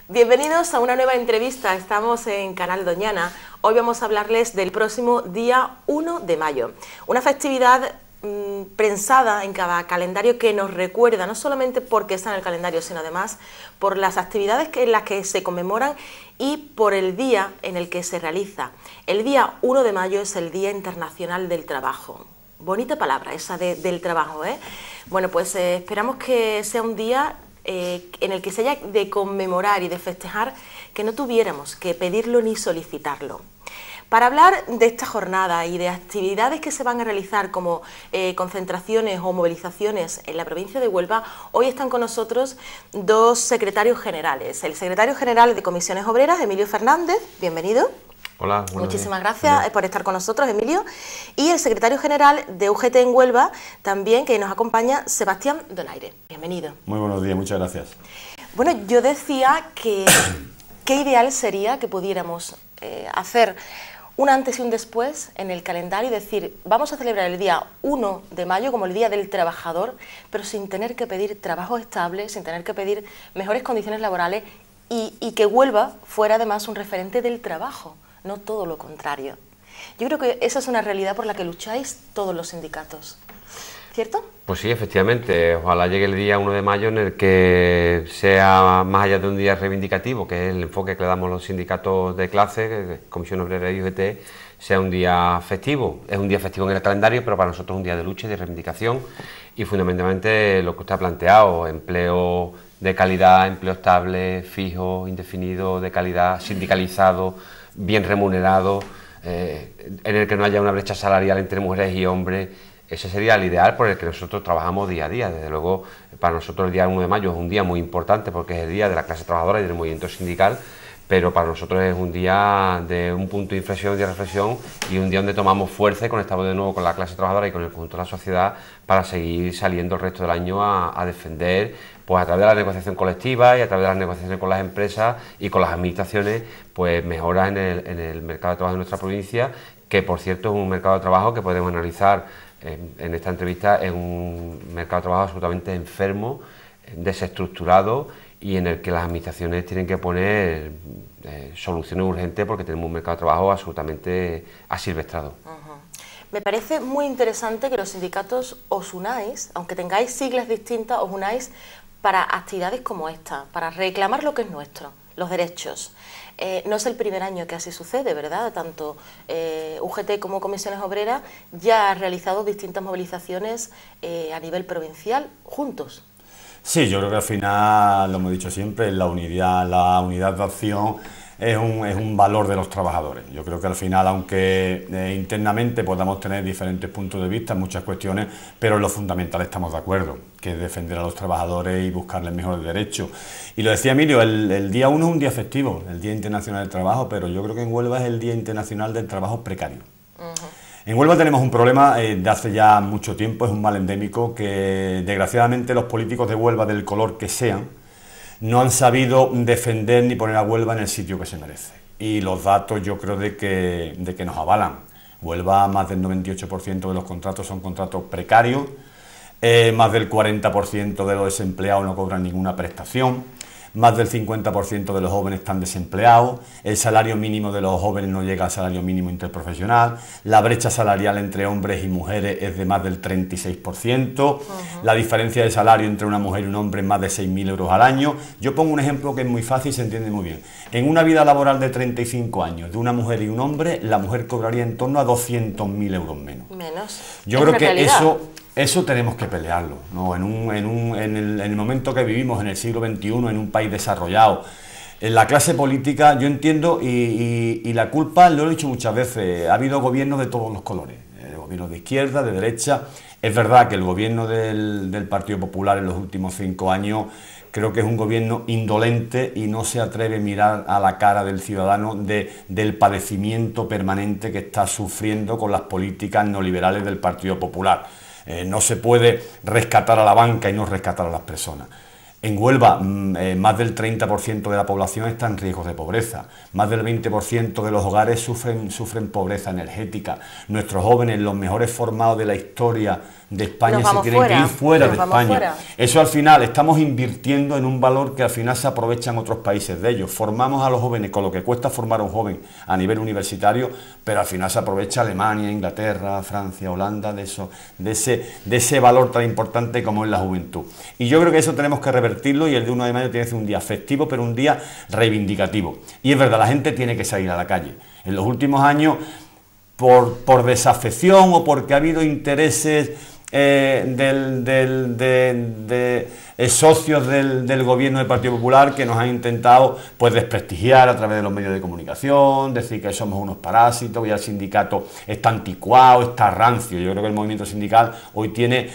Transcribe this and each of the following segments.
Bienvenidos a una nueva entrevista, estamos en Canal Doñana. Hoy vamos a hablarles del próximo día 1 de mayo, una festividad prensada en cada calendario que nos recuerda, no solamente porque está en el calendario, sino además por las actividades en las que se conmemoran y por el día en el que se realiza. El día 1 de mayo es el Día Internacional del Trabajo. Bonita palabra esa del trabajo, ¿eh? Bueno, pues esperamos que sea un día en el que se haya de conmemorar y de festejar, que no tuviéramos que pedirlo ni solicitarlo. Para hablar de esta jornada y de actividades que se van a realizar como concentraciones o movilizaciones en la provincia de Huelva, hoy están con nosotros dos secretarios generales. El secretario general de Comisiones Obreras, Emilio Fernández, bienvenido. Hola, muchísimas gracias por estar con nosotros, Emilio. Y el secretario general de UGT en Huelva, también, que nos acompaña, Sebastián Donaire. Bienvenido. Muy buenos días, muchas gracias. Bueno, yo decía que qué ideal sería que pudiéramos hacer un antes y un después en el calendario y decir, vamos a celebrar el día 1 de mayo como el Día del Trabajador, pero sin tener que pedir trabajo estable, sin tener que pedir mejores condiciones laborales y que Huelva fuera además un referente del trabajo. No todo lo contrario. Yo creo que esa es una realidad por la que lucháis todos los sindicatos, ¿cierto? Pues sí, efectivamente. Ojalá llegue el día 1 de mayo en el que sea, más allá de un día reivindicativo, que es el enfoque que le damos los sindicatos de clase, Comisión Obrera y UGT, sea un día festivo. Es un día festivo en el calendario, pero para nosotros es un día de lucha y de reivindicación. Y fundamentalmente lo que usted ha planteado, empleo de calidad, empleo estable, fijo, indefinido, de calidad, sindicalizado, bien remunerado, en el que no haya una brecha salarial entre mujeres y hombres. Ese sería el ideal por el que nosotros trabajamos día a día. Desde luego, para nosotros el día 1 de mayo es un día muy importante porque es el día de la clase trabajadora y del movimiento sindical, pero para nosotros es un día de un punto de inflexión y de reflexión y un día donde tomamos fuerza y conectamos de nuevo con la clase trabajadora y con el conjunto de la sociedad para seguir saliendo el resto del año a defender, pues a través de la negociación colectiva y a través de las negociaciones con las empresas y con las administraciones, pues mejoras en el mercado de trabajo de nuestra provincia, que por cierto es un mercado de trabajo que podemos analizar en esta entrevista, es un mercado de trabajo absolutamente enfermo, desestructurado y en el que las administraciones tienen que poner soluciones urgentes porque tenemos un mercado de trabajo absolutamente asilvestrado. Me parece muy interesante que los sindicatos os unáis, aunque tengáis siglas distintas, os unáis para actividades como esta, para reclamar lo que es nuestro, los derechos. No es el primer año que así sucede, ¿verdad? Tanto UGT como Comisiones Obreras ya han realizado distintas movilizaciones a nivel provincial juntos. Sí, yo creo que al final, lo hemos dicho siempre, la unidad de acción es un valor de los trabajadores. Yo creo que al final, aunque internamente podamos tener diferentes puntos de vista en muchas cuestiones, pero en lo fundamental estamos de acuerdo, que es defender a los trabajadores y buscarles mejores derechos. Y lo decía Emilio, el día 1 es un día festivo, el Día Internacional del Trabajo, pero yo creo que en Huelva es el Día Internacional del Trabajo Precario. En Huelva tenemos un problema de hace ya mucho tiempo, es un mal endémico que desgraciadamente los políticos de Huelva, del color que sean, no han sabido defender ni poner a Huelva en el sitio que se merece. Y los datos yo creo de que nos avalan. Huelva, más del 98% de los contratos son contratos precarios, más del 40% de los desempleados no cobran ninguna prestación, más del 50% de los jóvenes están desempleados, el salario mínimo de los jóvenes no llega al salario mínimo interprofesional, la brecha salarial entre hombres y mujeres es de más del 36%, la diferencia de salario entre una mujer y un hombre es más de 6.000 euros al año. Yo pongo un ejemplo que es muy fácil y se entiende muy bien. En una vida laboral de 35 años de una mujer y un hombre, la mujer cobraría en torno a 200.000 euros menos. Yo creo que eso tenemos que pelearlo, ¿no? En el momento que vivimos, en el siglo XXI, en un país desarrollado, en la clase política, yo entiendo, y la culpa, lo he dicho muchas veces, ha habido gobiernos de todos los colores, gobiernos de izquierda, de derecha. Es verdad que el gobierno del Partido Popular en los últimos 5 años creo que es un gobierno indolente y no se atreve a mirar a la cara del ciudadano del padecimiento permanente que está sufriendo con las políticas neoliberales del Partido Popular. No se puede rescatar a la banca y no rescatar a las personas. En Huelva, más del 30% de la población está en riesgo de pobreza, más del 20% de los hogares sufren pobreza energética. Nuestros jóvenes, los mejores formados de la historia de España, se tienen que ir fuera de España. Eso al final, estamos invirtiendo en un valor que al final se aprovechan otros países de ellos. Formamos a los jóvenes con lo que cuesta formar a un joven a nivel universitario, pero al final se aprovecha Alemania, Inglaterra, Francia, Holanda, de ese valor tan importante como es la juventud. Y yo creo que eso tenemos que revertirlo, y el de 1 de mayo tiene que ser un día festivo, pero un día reivindicativo. Y es verdad, la gente tiene que salir a la calle. En los últimos años, por desafección o porque ha habido intereses socios del gobierno del Partido Popular que nos han intentado pues desprestigiar a través de los medios de comunicación, decir que somos unos parásitos y el sindicato está anticuado, está rancio. Yo creo que el movimiento sindical hoy tiene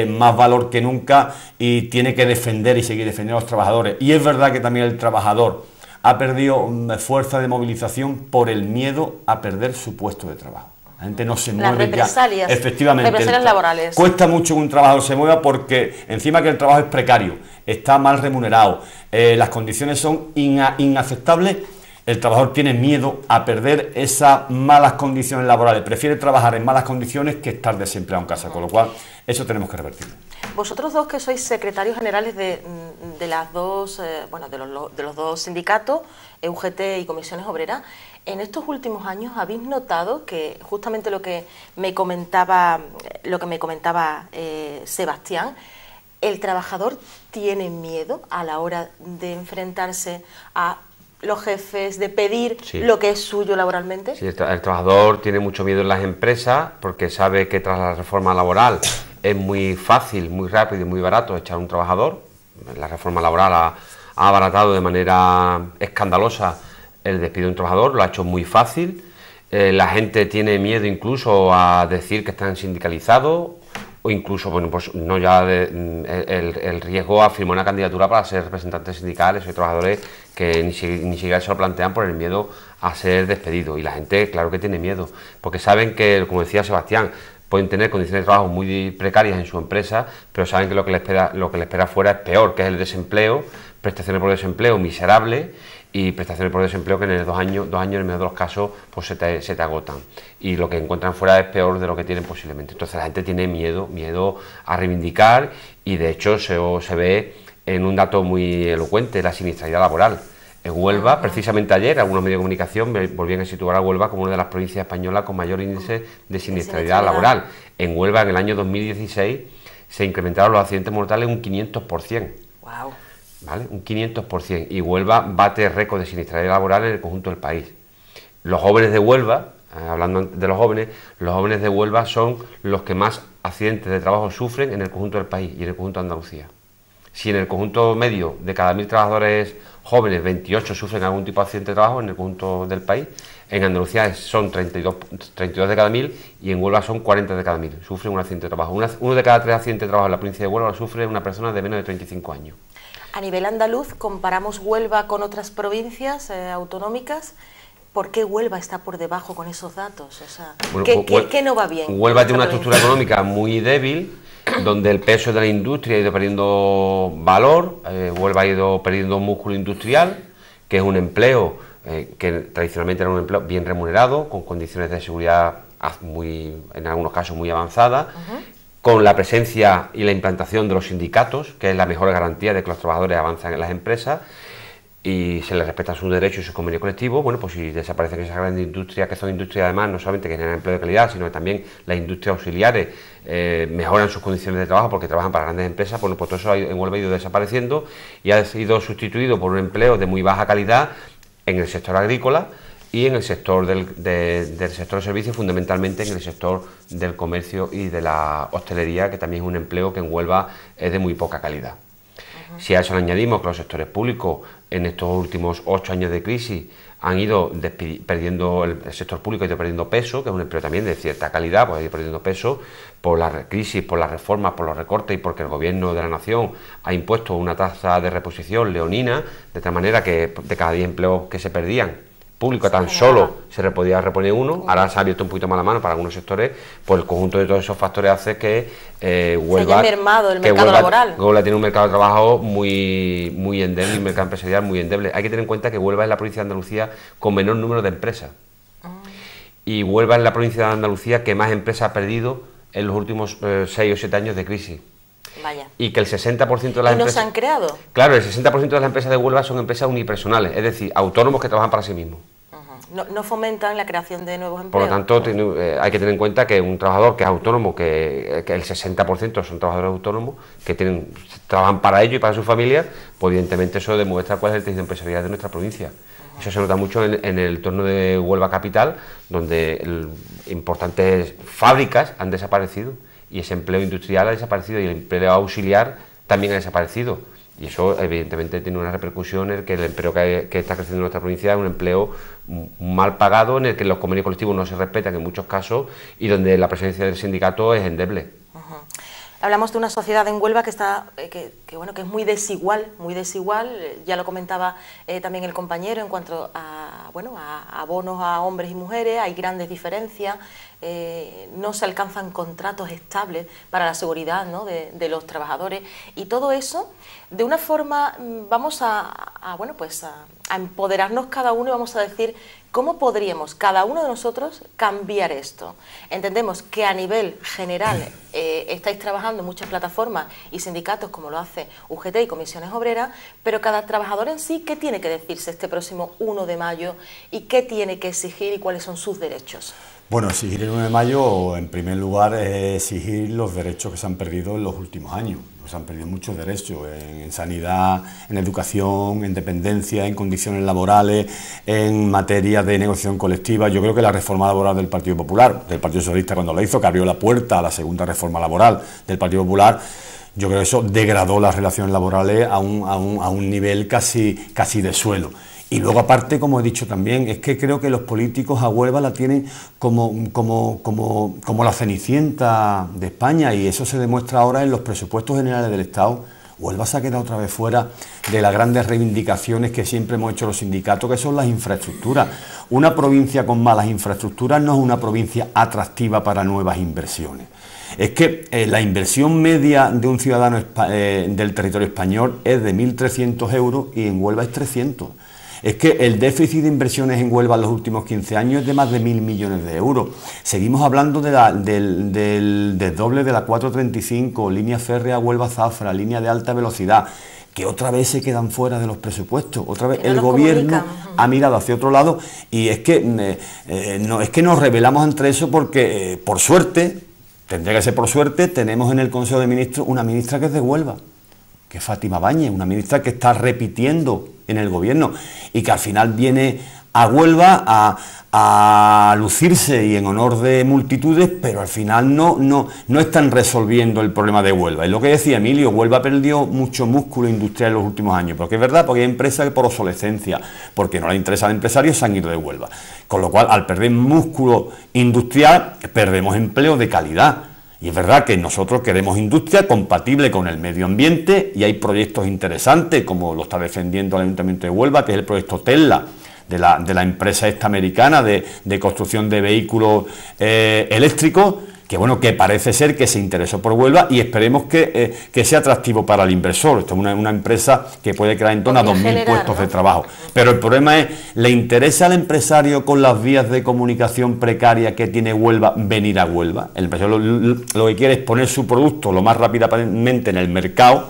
más valor que nunca y tiene que defender y seguir defendiendo a los trabajadores. Y es verdad que también el trabajador ha perdido fuerza de movilización por el miedo a perder su puesto de trabajo. La gente no se mueve ya. Efectivamente. Represalias laborales. Cuesta mucho que un trabajador se mueva porque encima que el trabajo es precario, está mal remunerado, las condiciones son inaceptables. El trabajador tiene miedo a perder esas malas condiciones laborales, prefiere trabajar en malas condiciones que estar desempleado en casa, con lo cual eso tenemos que revertirlo. Vosotros dos, que sois secretarios generales de las dos, de los dos sindicatos, UGT y Comisiones Obreras, en estos últimos años habéis notado que justamente lo que me comentaba Sebastián, el trabajador tiene miedo a la hora de enfrentarse a los jefes, de pedir lo que es suyo laboralmente. Sí, el trabajador tiene mucho miedo en las empresas porque sabe que tras la reforma laboral es muy fácil, muy rápido y muy barato echar a un trabajador. La reforma laboral ha abaratado de manera escandalosa el despido de un trabajador, lo ha hecho muy fácil. La gente tiene miedo incluso a decir que están sindicalizados, o incluso, bueno, pues no ya el riesgo a firmar una candidatura para ser representantes sindicales o trabajadores que ni siquiera se lo plantean por el miedo a ser despedido. Y la gente, claro que tiene miedo, porque saben que, como decía Sebastián, pueden tener condiciones de trabajo muy precarias en su empresa, pero saben que lo que les espera fuera es peor, que es el desempleo, prestaciones por desempleo miserables y prestaciones por desempleo que en 2 años, en el mejor de los casos, pues se te agotan. Y lo que encuentran fuera es peor de lo que tienen posiblemente. Entonces la gente tiene miedo a reivindicar, y de hecho se ve en un dato muy elocuente, la siniestralidad laboral. En Huelva, precisamente ayer, algunos medios de comunicación volvían a situar a Huelva como una de las provincias españolas con mayor índice de siniestralidad laboral. En Huelva, en el año 2016, se incrementaron los accidentes mortales un 500%. Wow. ¿Vale? Un 500%. Y Huelva bate récord de siniestralidad laboral en el conjunto del país. Los jóvenes de Huelva, hablando de los jóvenes de Huelva son los que más accidentes de trabajo sufren en el conjunto del país y en el conjunto de Andalucía. Si en el conjunto medio de cada 1000 trabajadores jóvenes, 28 sufren algún tipo de accidente de trabajo en el conjunto del país, en Andalucía son 32 de cada 1000 y en Huelva son 40 de cada 1000. Sufren un accidente de trabajo. Uno de cada 3 accidentes de trabajo en la provincia de Huelva lo sufre una persona de menos de 35 años. A nivel andaluz, comparamos Huelva con otras provincias autonómicas. ¿Por qué Huelva está por debajo con esos datos? O sea, bueno, ¿qué no va bien? Huelva tiene una estructura económica muy débil, donde el peso de la industria ha ido perdiendo valor. Huelva ha ido perdiendo músculo industrial, que es un empleo que tradicionalmente era un empleo bien remunerado, con condiciones de seguridad en algunos casos muy avanzadas, con la presencia y la implantación de los sindicatos, que es la mejor garantía de que los trabajadores avanzan en las empresas y se les respetan sus derechos y sus convenios colectivos. Bueno, pues si desaparecen esas grandes industrias, que son industrias además no solamente que generan empleo de calidad, sino que también las industrias auxiliares mejoran sus condiciones de trabajo porque trabajan para grandes empresas. Bueno, pues todo eso en Huelva ha ido desapareciendo y ha sido sustituido por un empleo de muy baja calidad en el sector agrícola y en el sector del sector de servicios, fundamentalmente en el sector del comercio y de la hostelería, que también es un empleo que en Huelva es de muy poca calidad. Si a eso le añadimos que los sectores públicos en estos últimos 8 años de crisis han ido perdiendo, el sector público ha ido perdiendo peso, que es un empleo también de cierta calidad, pues ha ido perdiendo peso por la crisis, por las reformas, por los recortes y porque el gobierno de la nación ha impuesto una tasa de reposición leonina, de tal manera que de cada 10 empleos que se perdían, público tan solo se podía reponer uno, ahora se ha abierto un poquito más la mano para algunos sectores, pues el conjunto de todos esos factores hace que Huelva... Se haya mermado el mercado laboral. Huelva tiene un mercado de trabajo muy endeble, un mercado empresarial muy endeble. Hay que tener en cuenta que Huelva es la provincia de Andalucía con menor número de empresas. Y Huelva es la provincia de Andalucía que más empresas ha perdido en los últimos 6 o 7 años de crisis. Vaya. Y que el 60% de las empresas... ¿Y no se han creado? Claro, el 60% de las empresas de Huelva son empresas unipersonales, es decir, autónomos que trabajan para sí mismos. No fomentan la creación de nuevos Por empleos. lo tanto, hay que tener en cuenta que un trabajador que es autónomo, que el 60% son trabajadores autónomos, que trabajan para ellos y para su familia, pues evidentemente eso demuestra cuál es el tejido empresarial de nuestra provincia. Eso se nota mucho en el entorno de Huelva Capital, donde importantes fábricas han desaparecido y ese empleo industrial ha desaparecido y el empleo auxiliar también ha desaparecido. Y eso evidentemente tiene una repercusión en el que el empleo que está creciendo en nuestra provincia es un empleo mal pagado, en el que los convenios colectivos no se respetan en muchos casos y donde la presencia del sindicato es endeble. Hablamos de una sociedad en Huelva que está, bueno, que es muy desigual, ya lo comentaba también el compañero en cuanto a, bueno, a abonos a hombres y mujeres, hay grandes diferencias, no se alcanzan contratos estables para la seguridad, ¿no?, de los trabajadores, y todo eso, de una forma, vamos a empoderarnos cada uno y vamos a decir cómo podríamos cada uno de nosotros cambiar esto. Entendemos que a nivel general estáis trabajando en muchas plataformas y sindicatos como lo hace UGT y Comisiones Obreras, pero cada trabajador en sí, ¿qué tiene que decirse este próximo 1 de mayo y qué tiene que exigir y cuáles son sus derechos? Bueno, exigir el 1 de mayo, en primer lugar, es exigir los derechos que se han perdido en los últimos años. Se han perdido muchos derechos en sanidad, en educación, en dependencia, en condiciones laborales, en materia de negociación colectiva. Yo creo que la reforma laboral del Partido Popular, del Partido Socialista cuando la hizo, que abrió la puerta a la segunda reforma laboral del Partido Popular, yo creo que eso degradó las relaciones laborales a un nivel casi de suelo. Y luego, aparte, como he dicho también, es que creo que los políticos a Huelva la tienen como la cenicienta de España, y eso se demuestra ahora en los presupuestos generales del Estado. Huelva se ha quedado otra vez fuera de las grandes reivindicaciones que siempre hemos hecho los sindicatos, que son las infraestructuras. Una provincia con malas infraestructuras no es una provincia atractiva para nuevas inversiones. Es que la inversión media de un ciudadano del territorio español es de 1.300 euros y en Huelva es 300. Es que el déficit de inversiones en Huelva en los últimos 15 años es de más de 1.000 millones de euros. Seguimos hablando del desdoble de la 435, línea férrea Huelva-Zafra, línea de alta velocidad, que otra vez se quedan fuera de los presupuestos. Otra vez el gobierno ha mirado hacia otro lado, y es que nos rebelamos ante eso porque, por suerte, tendría que ser por suerte, tenemos en el Consejo de Ministros una ministra que es de Huelva, que es Fátima Báñez, una ministra que está repitiendo en el gobierno y que al final viene a Huelva a lucirse y en honor de multitudes, pero al final no están resolviendo el problema de Huelva. Es lo que decía Emilio, Huelva perdió mucho músculo industrial en los últimos años, porque es verdad, porque hay empresas que por obsolescencia, porque no les interesa al empresario, se han ido de Huelva. Con lo cual, al perder músculo industrial, perdemos empleo de calidad. Y es verdad que nosotros queremos industria compatible con el medio ambiente, y hay proyectos interesantes, como lo está defendiendo el Ayuntamiento de Huelva, que es el proyecto Tesla, de la empresa esta americana de construcción de vehículos eléctricos, que bueno, que parece ser que se interesó por Huelva, y esperemos que sea atractivo para el inversor. Esto es una empresa que puede crear en torno a 2.000 puestos de trabajo. Pero el problema es, ¿le interesa al empresario con las vías de comunicación precarias que tiene Huelva venir a Huelva? El empresario lo que quiere es poner su producto lo más rápidamente en el mercado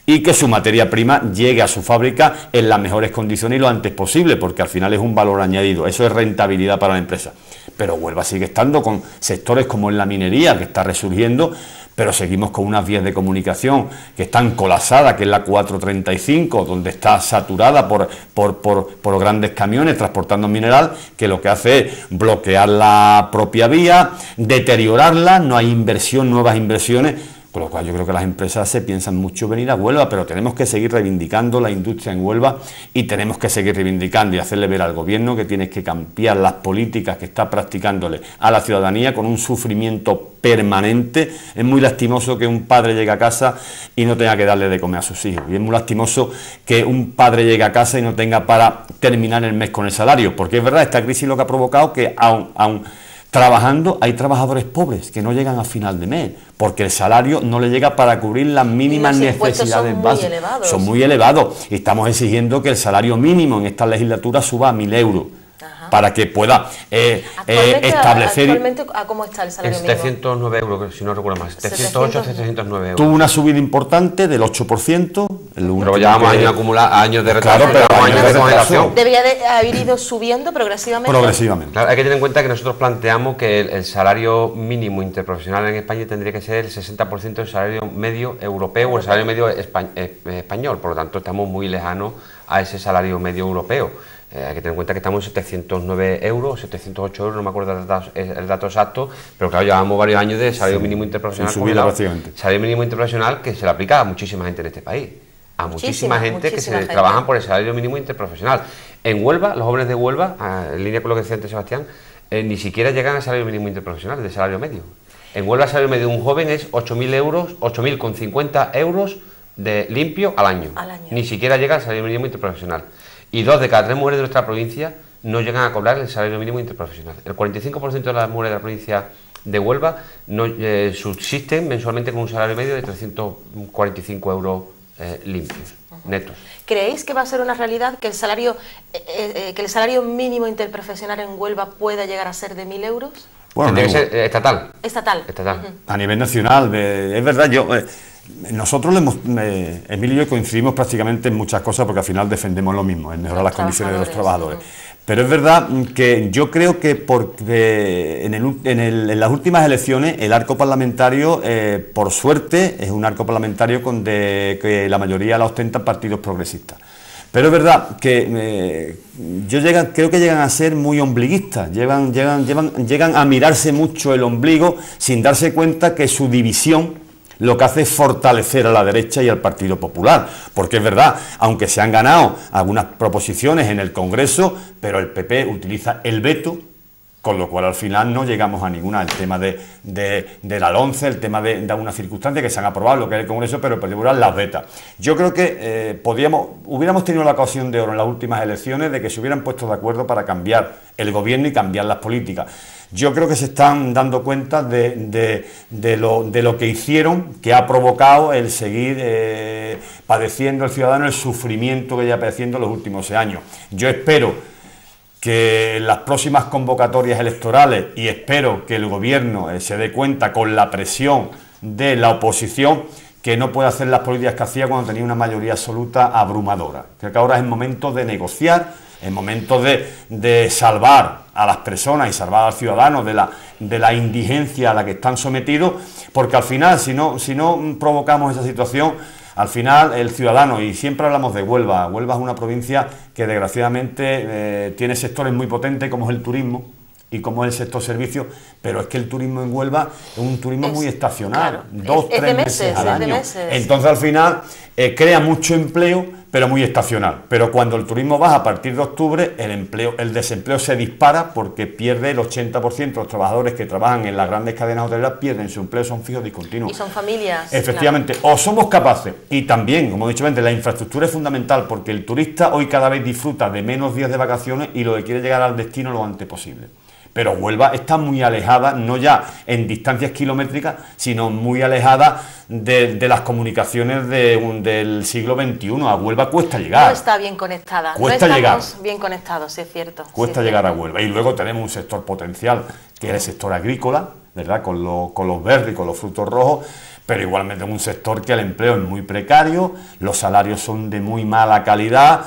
y que su materia prima llegue a su fábrica en las mejores condiciones y lo antes posible, porque al final es un valor añadido, eso es rentabilidad para la empresa. Pero Huelva sigue estando con sectores como en la minería, que está resurgiendo, pero seguimos con unas vías de comunicación que están colapsadas, que es la 435, donde está saturada por grandes camiones transportando mineral, que lo que hace es bloquear la propia vía, deteriorarla, no hay inversión, nuevas inversiones. Con lo cual yo creo que las empresas se piensan mucho venir a Huelva, pero tenemos que seguir reivindicando la industria en Huelva y tenemos que seguir reivindicando y hacerle ver al gobierno que tiene que cambiar las políticas que está practicándole a la ciudadanía con un sufrimiento permanente. Es muy lastimoso que un padre llegue a casa y no tenga que darle de comer a sus hijos. Y es muy lastimoso que un padre llegue a casa y no tenga para terminar el mes con el salario. Porque es verdad, esta crisis lo que ha provocado que aun trabajando, hay trabajadores pobres que no llegan a final de mes, porque el salario no le llega para cubrir las mínimas necesidades básicas. Son muy elevados y estamos exigiendo que el salario mínimo en esta legislatura suba a 1.000 euros. Para que pueda establecer... Actualmente, ¿cómo está el salario mínimo? 709 euros, si no recuerdo más. 708 a 709 euros. Tuvo una subida importante del 8%. Pero llevamos años de retraso. Claro, pero años de retraso. Debería de haber ido subiendo progresivamente. Progresivamente. Claro, hay que tener en cuenta que nosotros planteamos que el salario mínimo interprofesional en España tendría que ser el 60% del salario medio europeo o el salario medio español. Por lo tanto, estamos muy lejanos a ese salario medio europeo. Hay que tener en cuenta que estamos en 709 euros, 708 euros, no me acuerdo el dato exacto, pero claro, llevamos varios años de salario mínimo interprofesional. Salario mínimo interprofesional que se le aplica a muchísima gente en este país. A muchísima gente que trabajan por el salario mínimo interprofesional. En Huelva, los jóvenes de Huelva, en línea con lo que decía antes Sebastián, ni siquiera llegan al salario mínimo interprofesional, de salario medio. En Huelva el salario medio de un joven es 8.000 euros, 8.050 euros de limpio al año. Ni siquiera llega al salario mínimo interprofesional. Y 2 de cada 3 mujeres de nuestra provincia no llegan a cobrar el salario mínimo interprofesional. El 45% de las mujeres de la provincia de Huelva no subsisten mensualmente con un salario medio de 345 euros limpios, netos. ¿Creéis que va a ser una realidad que el salario mínimo interprofesional en Huelva pueda llegar a ser de 1.000 euros? Bueno, tendría que ser estatal. Estatal. A nivel nacional, es verdad, nosotros, Emilio y yo coincidimos prácticamente en muchas cosas porque al final defendemos lo mismo, en mejorar las condiciones de los trabajadores. Pero es verdad que yo creo que porque en las últimas elecciones el arco parlamentario, por suerte, es un arco parlamentario que la mayoría la ostentan partidos progresistas. Pero es verdad que creo que llegan a ser muy ombliguistas, llegan a mirarse mucho el ombligo sin darse cuenta que su división lo que hace es fortalecer a la derecha y al Partido Popular, porque es verdad, aunque se han ganado algunas proposiciones en el Congreso, pero el PP utiliza el veto, con lo cual al final no llegamos a ninguna. El tema de la LONCE, el tema de algunas circunstancias que se han aprobado, lo que es el Congreso, pero el Partido Popular las veta. Yo creo que hubiéramos tenido la ocasión de oro en las últimas elecciones de que se hubieran puesto de acuerdo para cambiar el gobierno y cambiar las políticas. Yo creo que se están dando cuenta de lo que hicieron, que ha provocado el seguir padeciendo el ciudadano el sufrimiento que lleva padeciendo los últimos años. Yo espero que en las próximas convocatorias electorales, y espero que el gobierno se dé cuenta con la presión de la oposición, que no puede hacer las políticas que hacía cuando tenía una mayoría absoluta abrumadora. Creo que ahora es el momento de negociar, es momento de salvar a las personas y salvar al ciudadano de la indigencia a la que están sometidos, porque al final, si no provocamos esa situación, al final el ciudadano, y siempre hablamos de Huelva, Huelva es una provincia que desgraciadamente tiene sectores muy potentes como es el turismo y como es el sector servicios, pero es que el turismo en Huelva es un turismo muy estacional, claro, 2-3 meses al año. Entonces al final crea mucho empleo, pero muy estacional. Pero cuando el turismo baja a partir de octubre, el desempleo se dispara porque pierde el 80% de los trabajadores que trabajan en las grandes cadenas hoteleras, pierden su empleo, son fijos discontinuos. Y son familias. Efectivamente, claro. O somos capaces, y también, como he dicho antes, la infraestructura es fundamental porque el turista hoy cada vez disfruta de menos días de vacaciones y lo que quiere llegar al destino lo antes posible. Pero Huelva está muy alejada, no ya en distancias kilométricas, sino muy alejada de las comunicaciones del siglo XXI. A Huelva cuesta llegar. No está bien conectada. Cuesta no llegar. Estamos bien conectados, sí es cierto. Cuesta llegar a Huelva. Y luego tenemos un sector potencial, que es el sector agrícola, ¿verdad? Con los verdes y con los frutos rojos, pero igualmente es un sector que el empleo es muy precario, los salarios son de muy mala calidad.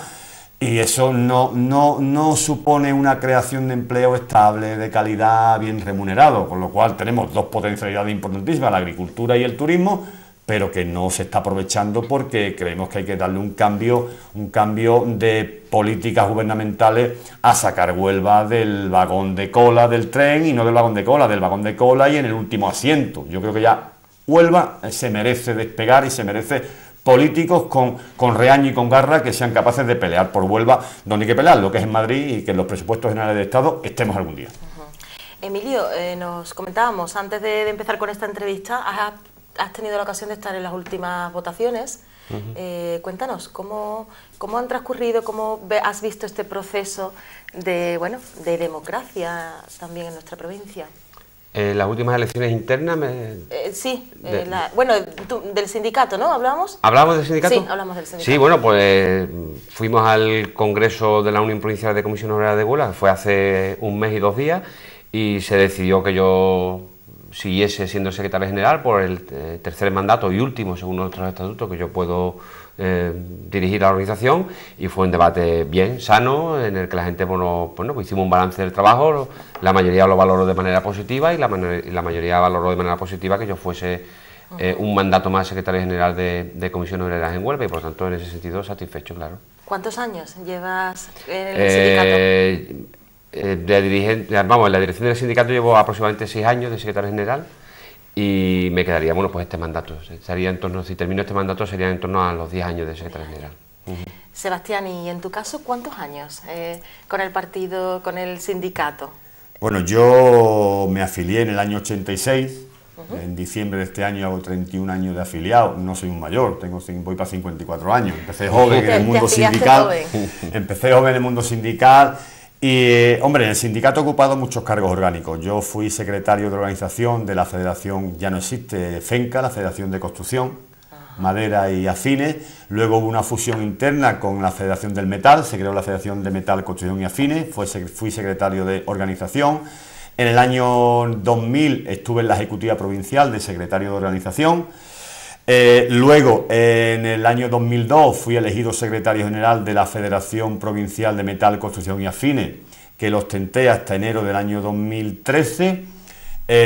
Y eso no supone una creación de empleo estable, de calidad, bien remunerado, con lo cual tenemos dos potencialidades importantísimas, la agricultura y el turismo, pero que no se está aprovechando porque creemos que hay que darle un cambio de políticas gubernamentales a sacar Huelva del vagón de cola del tren y no del vagón de cola y en el último asiento. Yo creo que ya Huelva se merece despegar y se merece políticos con reaño y con garra que sean capaces de pelear por Huelva, donde hay que pelear, lo que es en Madrid, y que en los presupuestos generales de Estado estemos algún día. Emilio, nos comentábamos antes de empezar con esta entrevista, has tenido la ocasión de estar en las últimas votaciones. Cuéntanos, ¿cómo han transcurrido, cómo has visto este proceso de democracia también en nuestra provincia? Las últimas elecciones internas... Sí, del sindicato, ¿no? ¿Hablamos? ¿Hablamos del sindicato? Sí, hablamos del sindicato. Sí, bueno, pues fuimos al Congreso de la Unión Provincial de Comisiones Obreras de Huelva, que fue hace 1 mes y 2 días, y se decidió que yo siguiese siendo secretario general por el tercer mandato y último, según nuestros estatutos, que yo puedo dirigir la organización, y fue un debate bien sano en el que la gente pues hicimos un balance del trabajo. La mayoría lo valoró de manera positiva y la mayoría valoró de manera positiva que yo fuese un mandato más secretario general de Comisiones Obreras en Huelva, y por tanto en ese sentido satisfecho, claro. ¿Cuántos años llevas en el sindicato? En la dirección del sindicato llevo aproximadamente 6 años de secretario general, y me quedaría, pues este mandato, estaría en torno, si termino este mandato, sería en torno a los 10 años de secretario general. Sebastián, ¿y en tu caso cuántos años con el partido, con el sindicato? Bueno, yo me afilié en el año 86, en diciembre de este año hago 31 años de afiliado, no soy un mayor, voy para 54 años, empecé joven en el mundo sindical, y, hombre, en el sindicato he ocupado muchos cargos orgánicos. Yo fui secretario de organización de la Federación, ya no existe, FENCA, la Federación de Construcción, Madera y Afines. Luego hubo una fusión interna con la Federación del Metal, se creó la Federación de Metal, Construcción y Afines, fui secretario de organización. En el año 2000 estuve en la Ejecutiva Provincial de secretario de organización. Luego, en el año 2002, fui elegido secretario general de la Federación Provincial de Metal, Construcción y Afines, que lo ostenté hasta enero del año 2013.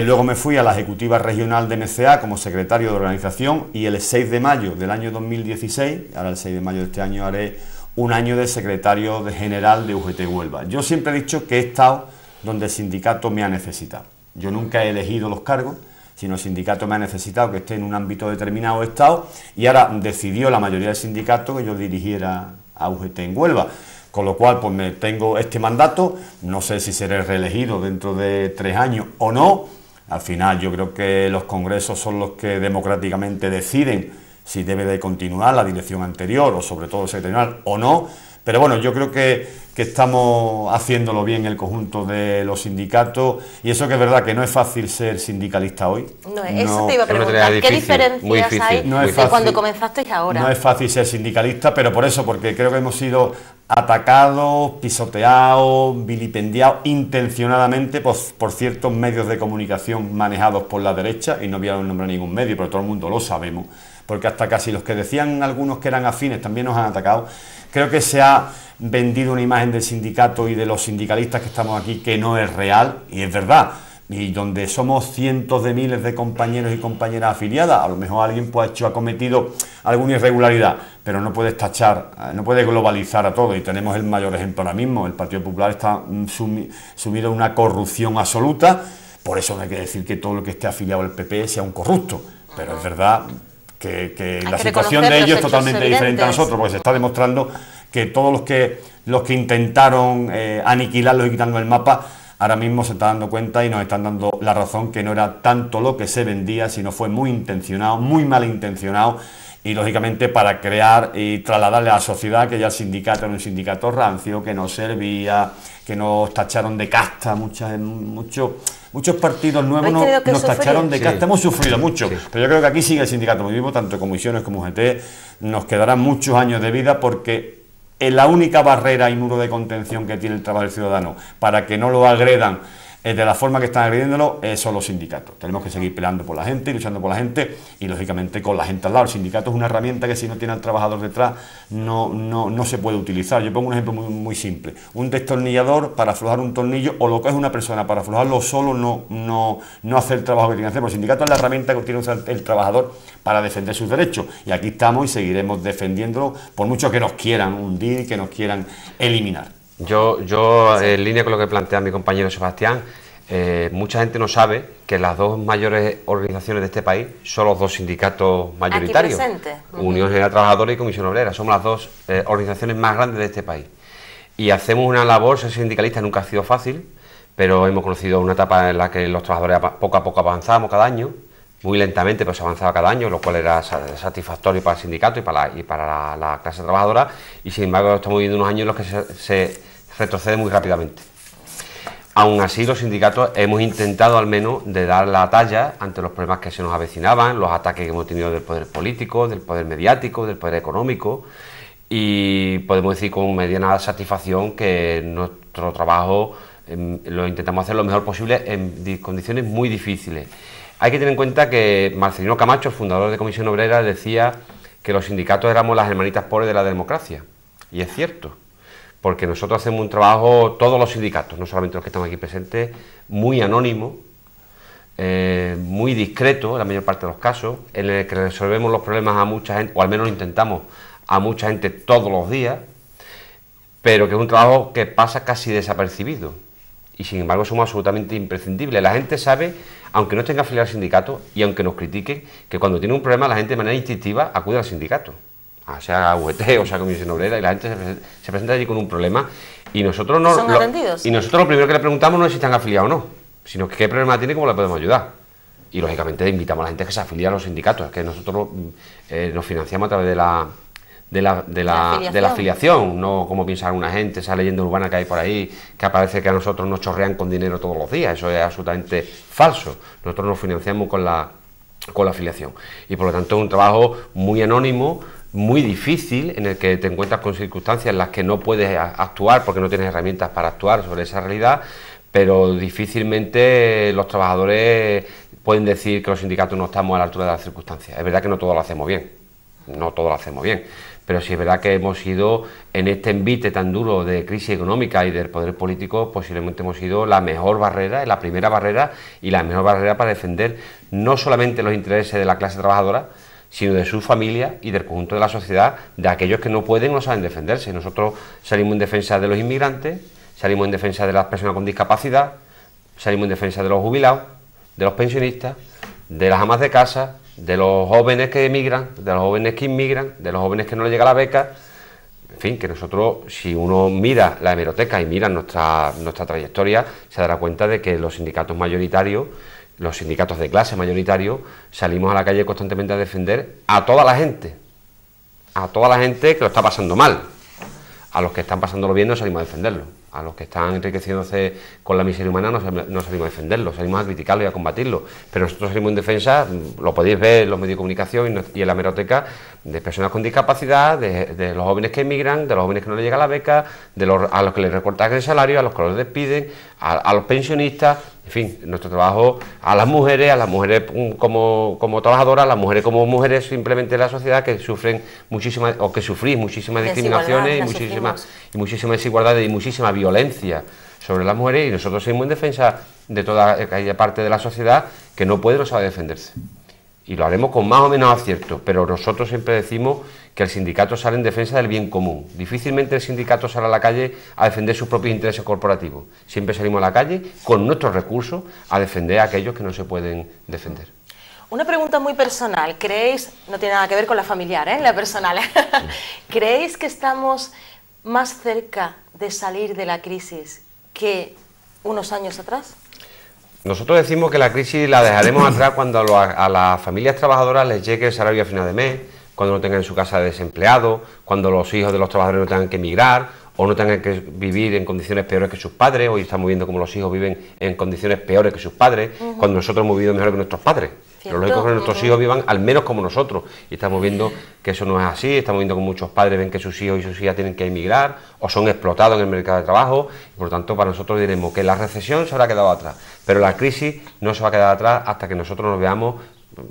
Luego me fui a la Ejecutiva Regional de MCA como secretario de organización, y el 6 de mayo del año 2016, ahora el 6 de mayo de este año, haré 1 año de secretario general de UGT Huelva. Yo siempre he dicho que he estado donde el sindicato me ha necesitado. Yo nunca he elegido los cargos, sino el sindicato me ha necesitado que esté en un ámbito determinado, he estado, y ahora decidió la mayoría del sindicato que yo dirigiera a UGT en Huelva, con lo cual pues tengo este mandato, no sé si seré reelegido dentro de 3 años o no. Al final yo creo que los congresos son los que democráticamente deciden si debe de continuar la dirección anterior, o sobre todo el secretario general, o no. Pero bueno, yo creo que estamos haciéndolo bien el conjunto de los sindicatos, y eso que es verdad que no es fácil ser sindicalista hoy. Eso te iba a preguntar, ¿qué diferencias hay de cuando comenzasteis ahora? No es fácil ser sindicalista, pero porque creo que hemos sido atacados, pisoteados, vilipendiados intencionadamente por ciertos medios de comunicación manejados por la derecha, y no voy a nombrar ningún medio, pero todo el mundo lo sabemos, porque hasta casi los que decían algunos que eran afines también nos han atacado. Creo que se ha vendido una imagen del sindicato y de los sindicalistas que estamos aquí que no es real, y es verdad, y donde somos cientos de miles de compañeros y compañeras afiliadas, a lo mejor alguien pues ha cometido alguna irregularidad, pero no puedes tachar, no puedes globalizar a todo, y tenemos el mayor ejemplo ahora mismo. El Partido Popular está sumido en una corrupción absoluta. Por eso no hay que decir que todo el que esté afiliado al PP sea un corrupto, pero es verdad que la situación de ellos es totalmente diferente a nosotros, porque se está demostrando que todos los que intentaron aniquilarlos y quitarnos el mapa, ahora mismo se están dando cuenta y nos están dando la razón, que no era tanto lo que se vendía, sino fue muy intencionado, muy malintencionado, y lógicamente para crear y trasladarle a la sociedad que ya el sindicato era un sindicato rancio, que no servía, que nos tacharon de casta, muchos partidos nuevos nos tacharon de casta, hemos sufrido mucho, pero yo creo que aquí sigue el sindicato muy vivo, tanto comisiones como UGT, nos quedarán muchos años de vida, porque la única barrera y muro de contención que tiene el trabajo del ciudadano para que no lo agredan de la forma que están agrediéndolo son los sindicatos. Tenemos que seguir peleando por la gente, luchando por la gente, y lógicamente con la gente al lado. El sindicato es una herramienta que si no tiene al trabajador detrás no se puede utilizar. Yo pongo un ejemplo muy simple: un destornillador para aflojar un tornillo, o lo que es una persona para aflojarlo solo, no hace el trabajo que tiene que hacer. Pero el sindicato es la herramienta que tiene el trabajador para defender sus derechos, y aquí estamos y seguiremos defendiéndolo por mucho que nos quieran hundir y que nos quieran eliminar. Yo en línea con lo que plantea mi compañero Sebastián, mucha gente no sabe que las dos mayores organizaciones de este país son los dos sindicatos mayoritarios, Unión General de Trabajadores y Comisión Obrera. Somos las dos organizaciones más grandes de este país. Y hacemos una labor, ser sindicalista nunca ha sido fácil, pero hemos conocido una etapa en la que los trabajadores poco a poco avanzábamos cada año, muy lentamente, pero se avanzaba cada año, lo cual era satisfactorio para el sindicato y para la clase trabajadora, y sin embargo estamos viviendo unos años en los que se retrocede muy rápidamente. Aún así, los sindicatos hemos intentado al menos de dar la talla ante los problemas que se nos avecinaban, los ataques que hemos tenido del poder político, del poder mediático, del poder económico, y podemos decir con mediana satisfacción que nuestro trabajo lo intentamos hacer lo mejor posible en condiciones muy difíciles. Hay que tener en cuenta que Marcelino Camacho, el fundador de Comisión Obrera, decía que los sindicatos éramos las hermanitas pobres de la democracia, y es cierto, porque nosotros hacemos un trabajo, todos los sindicatos, no solamente los que estamos aquí presentes, muy anónimo, muy discreto en la mayor parte de los casos, en el que resolvemos los problemas a mucha gente, o al menos lo intentamos, a mucha gente todos los días, pero que es un trabajo que pasa casi desapercibido, y sin embargo somos absolutamente imprescindibles. La gente sabe, aunque no tenga afiliado al sindicato y aunque nos critiquen, que cuando tiene un problema la gente de manera instintiva acude al sindicato, sea UGT o sea Comisión Obrera, y la gente se presenta allí con un problema, y nosotros no ¿Son atendidos? Y nosotros lo primero que le preguntamos no es si están afiliados o no, sino que qué problema tiene y cómo le podemos ayudar. Y lógicamente invitamos a la gente que se afilie a los sindicatos, que nosotros nos financiamos a través de la afiliación, no como piensa alguna gente, esa leyenda urbana que hay por ahí, que parece que a nosotros nos chorrean con dinero todos los días. Eso es absolutamente falso. Nosotros nos financiamos con la afiliación, y por lo tanto es un trabajo muy anónimo, muy difícil, en el que te encuentras con circunstancias en las que no puedes actuar porque no tienes herramientas para actuar sobre esa realidad, pero difícilmente los trabajadores pueden decir que los sindicatos no estamos a la altura de las circunstancias. Es verdad que no todos lo hacemos bien, pero sí es verdad que hemos sido, en este envite tan duro de crisis económica y del poder político, posiblemente hemos sido la mejor barrera, la primera barrera y la mejor barrera para defender no solamente los intereses de la clase trabajadora, sino de su familia y del conjunto de la sociedad, de aquellos que no pueden o no saben defenderse. Nosotros salimos en defensa de los inmigrantes, salimos en defensa de las personas con discapacidad, salimos en defensa de los jubilados, de los pensionistas, de las amas de casa, de los jóvenes que emigran, de los jóvenes que inmigran, de los jóvenes que no les llega la beca. En fin, que nosotros, si uno mira la hemeroteca y mira nuestra trayectoria, se dará cuenta de que los sindicatos mayoritarios, los sindicatos de clase mayoritarios, salimos a la calle constantemente a defender a toda la gente que lo está pasando mal. A los que están pasándolo bien no salimos a defenderlo, a los que están enriqueciéndose con la miseria humana no salimos a defenderlo, salimos a criticarlo y a combatirlo, pero nosotros salimos en defensa, lo podéis ver en los medios de comunicación y en la hemeroteca, de personas con discapacidad, de los jóvenes que emigran, de los jóvenes que no les llega la beca, a los que les recortan el salario, a los que los despiden, a los pensionistas. En fin, nuestro trabajo a las mujeres como trabajadoras, a las mujeres como mujeres simplemente de la sociedad que sufren muchísimas, o que sufrís muchísimas discriminaciones y muchísimas desigualdades y muchísima violencia sobre las mujeres, y nosotros seguimos en defensa de toda aquella parte de la sociedad que no puede o no sabe defenderse. Y lo haremos con más o menos acierto, pero nosotros siempre decimos que el sindicato sale en defensa del bien común. Difícilmente el sindicato sale a la calle a defender sus propios intereses corporativos. Siempre salimos a la calle con nuestros recursos a defender a aquellos que no se pueden defender. Una pregunta muy personal. ¿Creéis, no tiene nada que ver con la familiar, la personal, ¿creéis que estamos más cerca de salir de la crisis que unos años atrás? Nosotros decimos que la crisis la dejaremos atrás cuando a las familias trabajadoras les llegue el salario a final de mes, cuando no tengan en su casa de desempleados, cuando los hijos de los trabajadores no tengan que emigrar o no tengan que vivir en condiciones peores que sus padres. Hoy estamos viendo cómo los hijos viven en condiciones peores que sus padres, cuando nosotros hemos vivido mejor que nuestros padres. Lo lógico es que nuestros hijos vivan al menos como nosotros, y estamos viendo que eso no es así. Estamos viendo que muchos padres ven que sus hijos y sus hijas tienen que emigrar o son explotados en el mercado de trabajo, y por lo tanto para nosotros diremos que la recesión se habrá quedado atrás, pero la crisis no se va a quedar atrás hasta que nosotros nos veamos.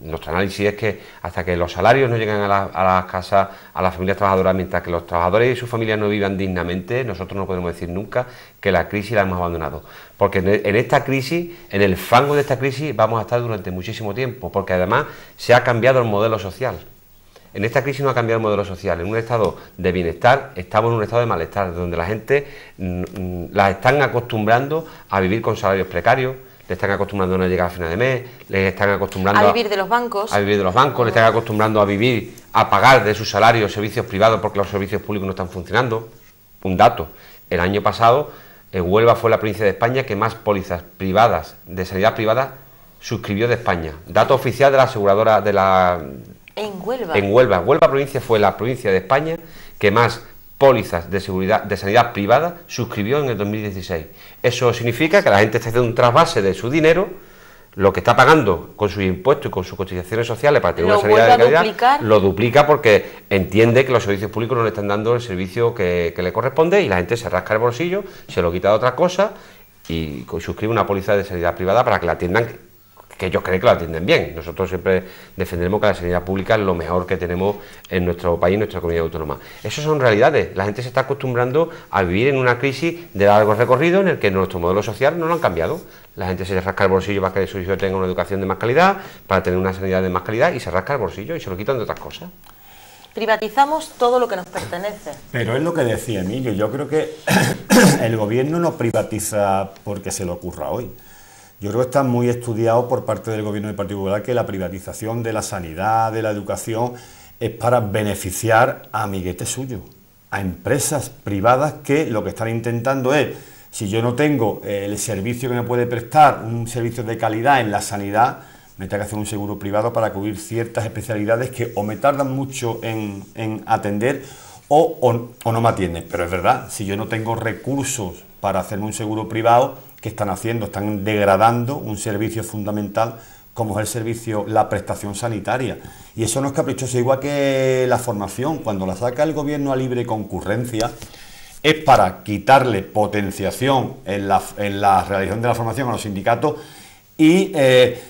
Nuestro análisis es que hasta que los salarios no lleguen a las casas, a las familias trabajadoras, mientras que los trabajadores y sus familias no vivan dignamente, nosotros no podemos decir nunca que la crisis la hemos abandonado. Porque en esta crisis, en el fango de esta crisis, vamos a estar durante muchísimo tiempo, porque además se ha cambiado el modelo social. En esta crisis no ha cambiado el modelo social. En un estado de bienestar estamos en un estado de malestar, donde la gente la están acostumbrando a vivir con salarios precarios, le están acostumbrando a no llegar a final de mes, le están acostumbrando a vivir de los bancos. A vivir de los bancos, le están acostumbrando a vivir, a pagar de sus salarios servicios privados porque los servicios públicos no están funcionando. Un dato, el año pasado Huelva fue la provincia de España que más pólizas privadas, de sanidad privada, suscribió de España. Dato oficial de la aseguradora de la... En Huelva. En Huelva. Huelva provincia fue la provincia de España que más pólizas de seguridad, de sanidad privada suscribió en el 2016. Eso significa que la gente está haciendo un trasvase de su dinero, lo que está pagando con sus impuestos y con sus cotizaciones sociales para tener una sanidad de calidad, lo duplica porque entiende que los servicios públicos no le están dando el servicio que le corresponde y la gente se rasca el bolsillo, se lo quita de otra cosa y suscribe una póliza de sanidad privada para que la atiendan, que ellos creen que lo atienden bien. Nosotros siempre defendemos que la sanidad pública es lo mejor que tenemos en nuestro país, en nuestra comunidad autónoma. Esas son realidades. La gente se está acostumbrando a vivir en una crisis de largo recorrido en el que nuestro modelo social no lo han cambiado. La gente se rasca el bolsillo para que su hijo tenga una educación de más calidad, para tener una sanidad de más calidad, y se rasca el bolsillo y se lo quitan de otras cosas. Privatizamos todo lo que nos pertenece. Pero es lo que decía Emilio, yo creo que el gobierno no privatiza porque se le ocurra hoy. Yo creo que está muy estudiado por parte del gobierno del Partido Popular que la privatización de la sanidad, de la educación, es para beneficiar a amiguetes suyos, a empresas privadas que lo que están intentando es, si yo no tengo el servicio que me puede prestar, un servicio de calidad en la sanidad, me tengo que hacer un seguro privado para cubrir ciertas especialidades que o me tardan mucho en atender o no me atienden. Pero es verdad, si yo no tengo recursos para hacerme un seguro privado, ¿qué están haciendo? Están degradando un servicio fundamental como es el servicio, la prestación sanitaria. Y eso no es caprichoso, igual que la formación. Cuando la saca el gobierno a libre concurrencia, es para quitarle potenciación en la realización de la formación a los sindicatos y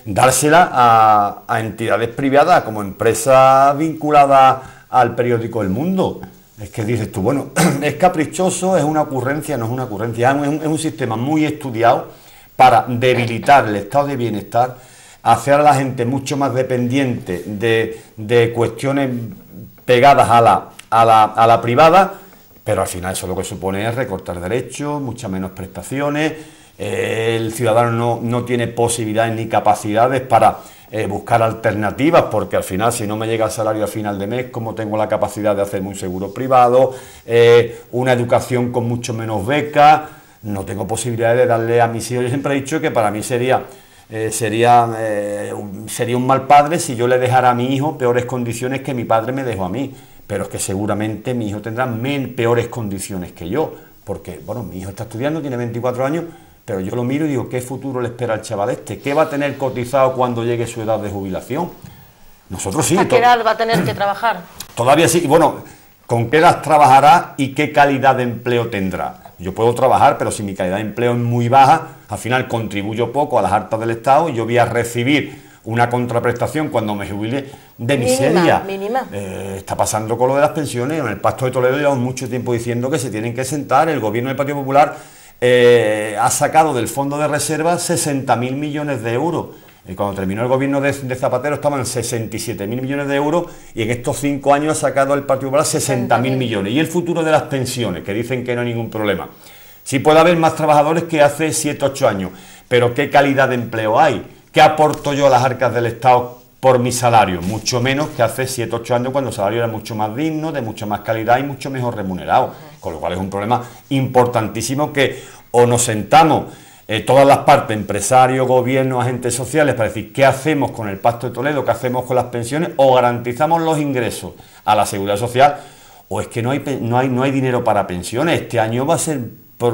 dársela a entidades privadas como empresas vinculadas al periódico El Mundo. Es que dices tú, bueno, es caprichoso, es una ocurrencia, no es una ocurrencia, es un sistema muy estudiado para debilitar el estado de bienestar, hacer a la gente mucho más dependiente de cuestiones pegadas a la privada, pero al final eso lo que supone es recortar derechos, muchas menos prestaciones, el ciudadano no tiene posibilidades ni capacidades para buscar alternativas, porque al final si no me llega el salario a final de mes, ¿cómo tengo la capacidad de hacerme un seguro privado? Una educación con mucho menos becas, no tengo posibilidades de darle a mis hijos. Yo siempre he dicho que para mí sería un mal padre si yo le dejara a mi hijo peores condiciones que mi padre me dejó a mí, pero es que seguramente mi hijo tendrá peores condiciones que yo, porque bueno, mi hijo está estudiando, tiene 24 años, pero yo lo miro y digo, ¿qué futuro le espera al chaval este? ¿Qué va a tener cotizado cuando llegue su edad de jubilación? Nosotros sí. ¿A qué edad va a tener que trabajar? Todavía sí. Bueno, ¿con qué edad trabajará y qué calidad de empleo tendrá? Yo puedo trabajar, pero si mi calidad de empleo es muy baja, al final contribuyo poco a las arcas del Estado y yo voy a recibir una contraprestación cuando me jubile de miseria. Mínima. Está pasando con lo de las pensiones. En el Pacto de Toledo llevamos mucho tiempo diciendo que se tienen que sentar. El gobierno del Partido Popular ha sacado del fondo de reserva 60.000 millones de euros. Cuando terminó el gobierno de Zapatero estaban 67.000 millones de euros y en estos 5 años ha sacado el Partido Popular 60.000 millones. Y el futuro de las pensiones, que dicen que no hay ningún problema. Sí puede haber más trabajadores que hace 7 o 8 años, pero ¿qué calidad de empleo hay? ¿Qué aporto yo a las arcas del Estado por mi salario? Mucho menos que hace 7 o 8 años cuando el salario era mucho más digno, de mucha más calidad y mucho mejor remunerado. Con lo cual es un problema importantísimo que o nos sentamos todas las partes, empresarios, gobiernos, agentes sociales, para decir qué hacemos con el Pacto de Toledo, qué hacemos con las pensiones, o garantizamos los ingresos a la seguridad social, o es que no hay dinero para pensiones. Este año va a ser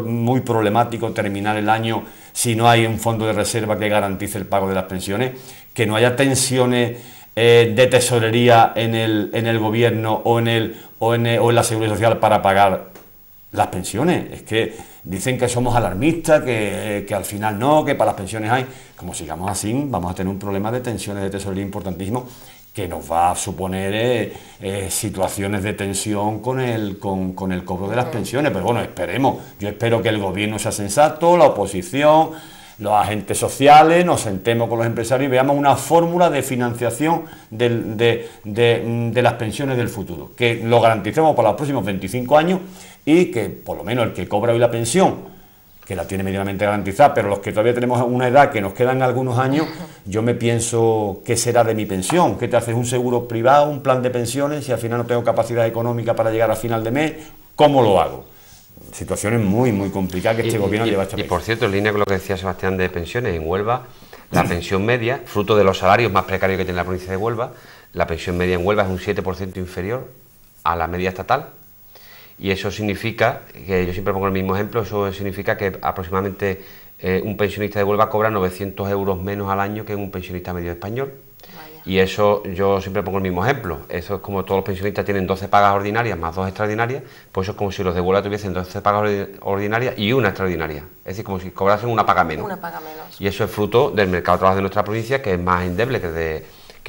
muy problemático terminar el año si no hay un fondo de reserva que garantice el pago de las pensiones, que no haya tensiones de tesorería en el gobierno o en la seguridad social para pagar las pensiones. Es que dicen que somos alarmistas, que al final no, que para las pensiones hay. Como sigamos así, vamos a tener un problema de tensiones de tesorería importantísimo que nos va a suponer situaciones de tensión con el cobro de las pensiones. Pero bueno, esperemos. Yo espero que el gobierno sea sensato, la oposición, los agentes sociales, nos sentemos con los empresarios y veamos una fórmula de financiación de las pensiones del futuro, que lo garanticemos para los próximos 25 años y que por lo menos el que cobra hoy la pensión, que la tiene medianamente garantizada, pero los que todavía tenemos una edad que nos quedan algunos años, yo me pienso, ¿qué será de mi pensión? ¿Qué te haces un seguro privado, un plan de pensiones, si al final no tengo capacidad económica para llegar a final de mes? ¿Cómo lo hago? Situaciones muy, muy complicadas que este gobierno lleva a este país. Y por cierto, en línea con lo que decía Sebastián de pensiones, en Huelva, la pensión media, fruto de los salarios más precarios que tiene la provincia de Huelva, la pensión media en Huelva es un 7% inferior a la media estatal. Y eso significa, que yo siempre pongo el mismo ejemplo, eso significa que aproximadamente un pensionista de Huelva cobra 900 euros menos al año que un pensionista medio español. Vaya. Y eso yo siempre pongo el mismo ejemplo. Eso es como todos los pensionistas tienen 12 pagas ordinarias más 2 extraordinarias, pues eso es como si los de Huelva tuviesen 12 pagas ordinarias y una extraordinaria. Es decir, como si cobrasen una paga menos. Una paga menos. Y eso es fruto del mercado de trabajo de nuestra provincia, que es más endeble que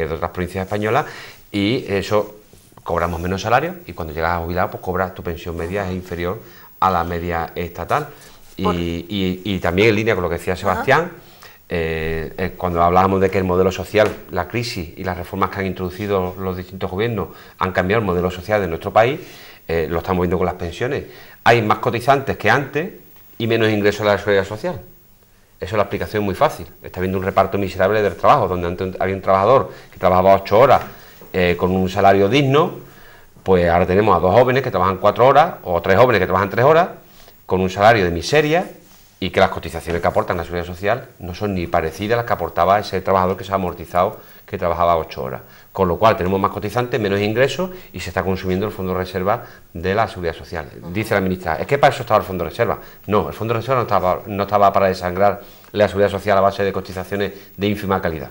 de otras provincias españolas, y eso... cobramos menos salario y cuando llegas a jubilado pues cobras tu pensión media es inferior a la media estatal. Y también en línea con lo que decía Sebastián, cuando hablábamos de que el modelo social, la crisis y las reformas que han introducido los distintos gobiernos han cambiado el modelo social de nuestro país, lo estamos viendo con las pensiones. Hay más cotizantes que antes y menos ingresos a la seguridad social. Eso es la explicación muy fácil. Está habiendo un reparto miserable del trabajo, donde antes había un trabajador que trabajaba 8 horas con un salario digno, pues ahora tenemos a 2 jóvenes que trabajan 4 horas o 3 jóvenes que trabajan 3 horas con un salario de miseria y que las cotizaciones que aportan a la seguridad social no son ni parecidas a las que aportaba ese trabajador que se ha amortizado que trabajaba 8 horas. Con lo cual tenemos más cotizantes, menos ingresos y se está consumiendo el fondo de reserva de la seguridad social. Dice la ministra, es que para eso estaba el fondo de reserva. No, el fondo de reserva no estaba para desangrar la seguridad social a base de cotizaciones de ínfima calidad.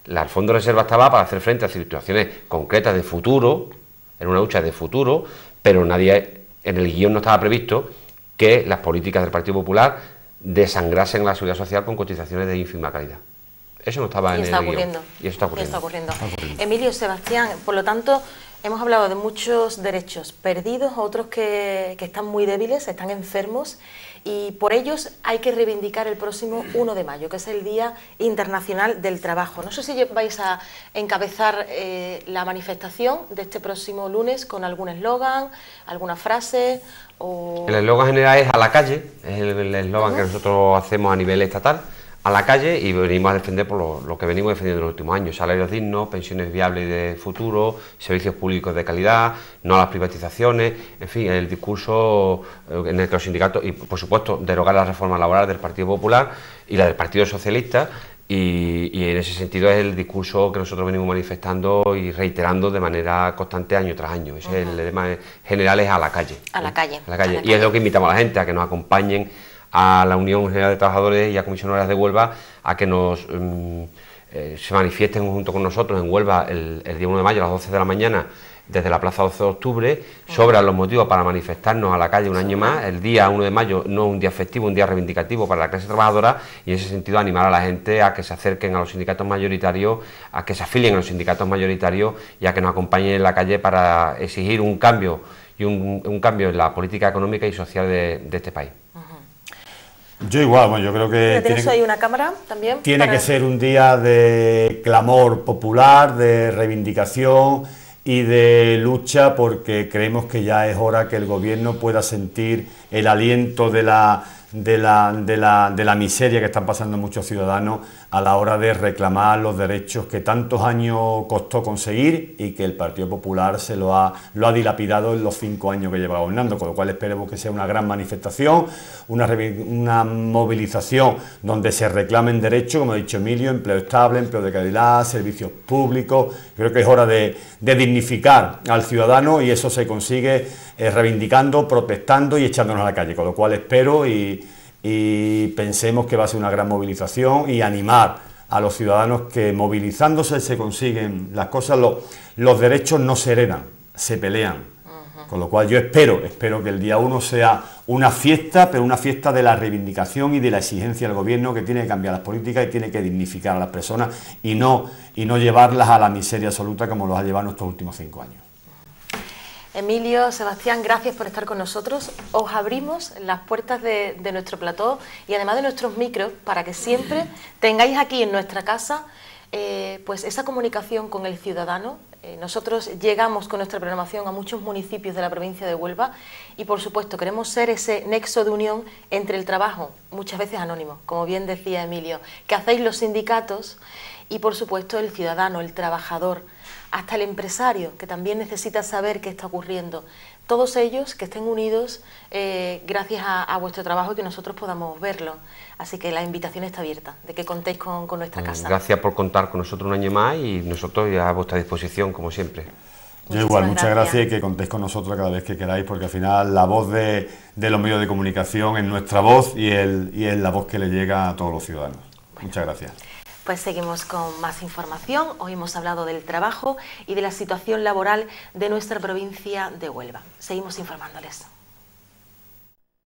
El fondo de reserva estaba para hacer frente a situaciones concretas de futuro, en una lucha de futuro, pero nadie, en el guión no estaba previsto que las políticas del Partido Popular desangrasen la seguridad social con cotizaciones de ínfima calidad. Eso no estaba en el guión. Y eso está ocurriendo. Emilio, Sebastián, por lo tanto, hemos hablado de muchos derechos perdidos, otros que están muy débiles, están enfermos, y por ellos hay que reivindicar el próximo 1 de mayo, que es el Día Internacional del Trabajo. No sé si vais a encabezar la manifestación de este próximo lunes con algún eslogan, alguna frase o... El eslogan general es a la calle, es el eslogan que nosotros hacemos a nivel estatal, a la calle, y venimos a defender por lo que venimos defendiendo en los últimos años: salarios dignos, pensiones viables y de futuro, servicios públicos de calidad, no a las privatizaciones, en fin, el discurso en el que los sindicatos, y por supuesto derogar la reforma laboral del Partido Popular y la del Partido Socialista, y en ese sentido es el discurso que nosotros venimos manifestando y reiterando de manera constante año tras año. Ese es el lema general, es a la calle. A la calle. A la calle. Y es lo que invitamos a la gente, a que nos acompañen a la Unión General de Trabajadores y a Comisión Obrera de Huelva, a que nos se manifiesten junto con nosotros en Huelva el día 1 de mayo a las 12 de la mañana desde la Plaza 12 de Octubre, sobran los motivos para manifestarnos a la calle un año más. El día 1 de mayo no es un día festivo, un día reivindicativo para la clase trabajadora, y en ese sentido animar a la gente a que se acerquen a los sindicatos mayoritarios, a que se afilien a los sindicatos mayoritarios y a que nos acompañen en la calle para exigir un cambio y un cambio en la política económica y social de este país. Yo igual, bueno, yo creo que... ¿Tienes ahí una cámara también? Tiene que ser un día de clamor popular, de reivindicación y de lucha, porque creemos que ya es hora que el gobierno pueda sentir el aliento de la miseria que están pasando muchos ciudadanos a la hora de reclamar los derechos que tantos años costó conseguir y que el Partido Popular lo ha dilapidado en los 5 años que lleva gobernando, con lo cual esperemos que sea una gran manifestación, una movilización donde se reclamen derechos, como ha dicho Emilio, empleo estable, empleo de calidad, servicios públicos. Creo que es hora de dignificar al ciudadano, y eso se consigue reivindicando, protestando y echándonos a la calle, con lo cual espero y pensemos que va a ser una gran movilización, y animar a los ciudadanos que movilizándose se consiguen las cosas. Los derechos no se heredan, se pelean, con lo cual yo espero que el día 1 sea una fiesta, pero una fiesta de la reivindicación y de la exigencia del gobierno, que tiene que cambiar las políticas y tiene que dignificar a las personas y no llevarlas a la miseria absoluta como los ha llevado en estos últimos 5 años. Emilio, Sebastián, gracias por estar con nosotros. Os abrimos las puertas de nuestro plató y además de nuestros micros para que siempre tengáis aquí en nuestra casa pues esa comunicación con el ciudadano. Nosotros llegamos con nuestra programación a muchos municipios de la provincia de Huelva y, por supuesto, queremos ser ese nexo de unión entre el trabajo, muchas veces anónimo, como bien decía Emilio, que hacéis los sindicatos y, por supuesto, el ciudadano, el trabajador, hasta el empresario, que también necesita saber qué está ocurriendo. Todos ellos que estén unidos gracias a vuestro trabajo y que nosotros podamos verlo. Así que la invitación está abierta, de que contéis con nuestra casa. Gracias por contar con nosotros un año más y nosotros ya a vuestra disposición, como siempre. Yo igual, muchas gracias y que contéis con nosotros cada vez que queráis, porque al final la voz de los medios de comunicación es nuestra voz y es la voz que le llega a todos los ciudadanos. Bueno, muchas gracias. Pues seguimos con más información. Hoy hemos hablado del trabajo y de la situación laboral de nuestra provincia de Huelva. Seguimos informándoles.